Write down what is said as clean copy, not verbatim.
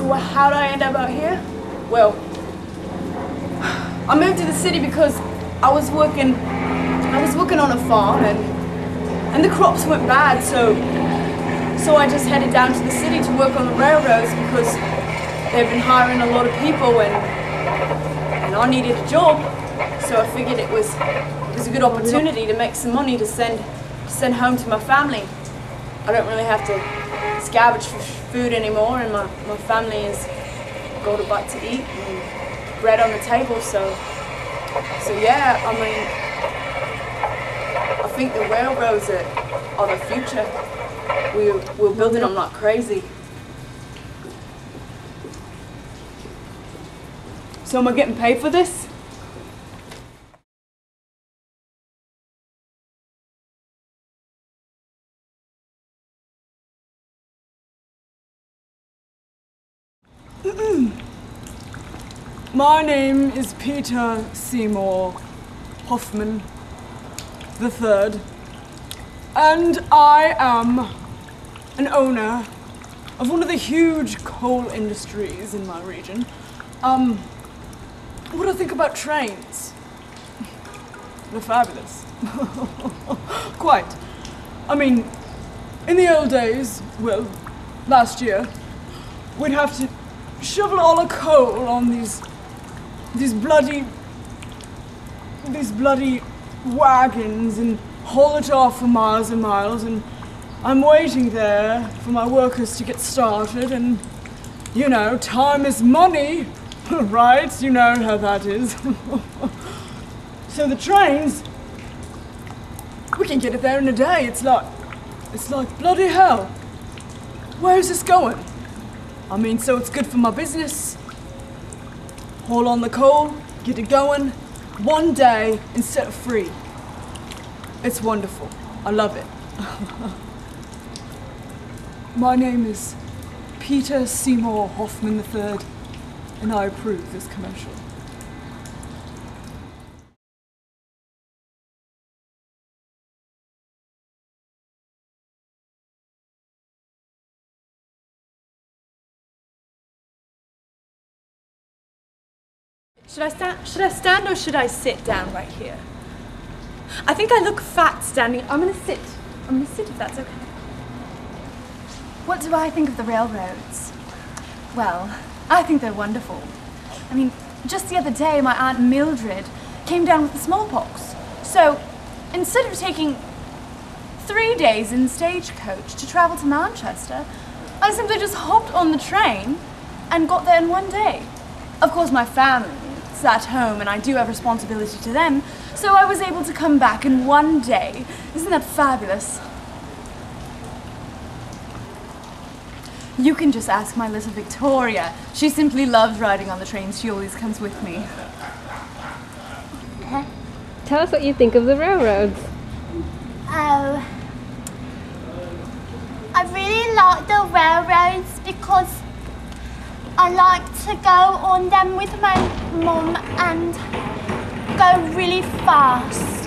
So how did I end up out here? Well, I moved to the city because I was working on a farm and the crops went bad, so I just headed down to the city to work on the railroads because they've been hiring a lot of people and I needed a job, so I figured it was a good opportunity to make some money to send home to my family. I don't really have to scavenge for food anymore, and my family has got a bite to eat and bread on the table, so yeah, I mean, I think the railroads are the future. We're building them like crazy. So am I getting paid for this? My name is Peter Seymour Hoffman III, and I am an owner of one of the huge coal industries in my region. What do I think about trains? They're fabulous. Quite. I mean, in the old days, well, last year, we'd have to shovel all the coal on these bloody wagons and haul it off for miles and miles, and I'm waiting there for my workers to get started, and you know, time is money, right? You know how that is. So the trains, we can get it there in a day. It's like bloody hell. Where is this going? I mean, so it's good for my business. Haul on the coal, get it going, one day instead of free. It's wonderful. I love it. My name is Peter Seymour Hoffman III, and I approve this commercial. Should I stand or should I sit down right here? I think I look fat standing. I'm gonna sit if that's okay. What do I think of the railroads? Well, I think they're wonderful. I mean, just the other day my Aunt Mildred came down with the smallpox. So instead of taking 3 days in stagecoach to travel to Manchester, I simply just hopped on the train and got there in 1 day. Of course, my family's at home and I do have responsibility to them, so I was able to come back in 1 day. Isn't that fabulous? You can just ask my little Victoria. She simply loves riding on the trains. She always comes with me. Tell us what you think of the railroads. Oh, I really like the railroads because I like to go on them with my mum and go really fast.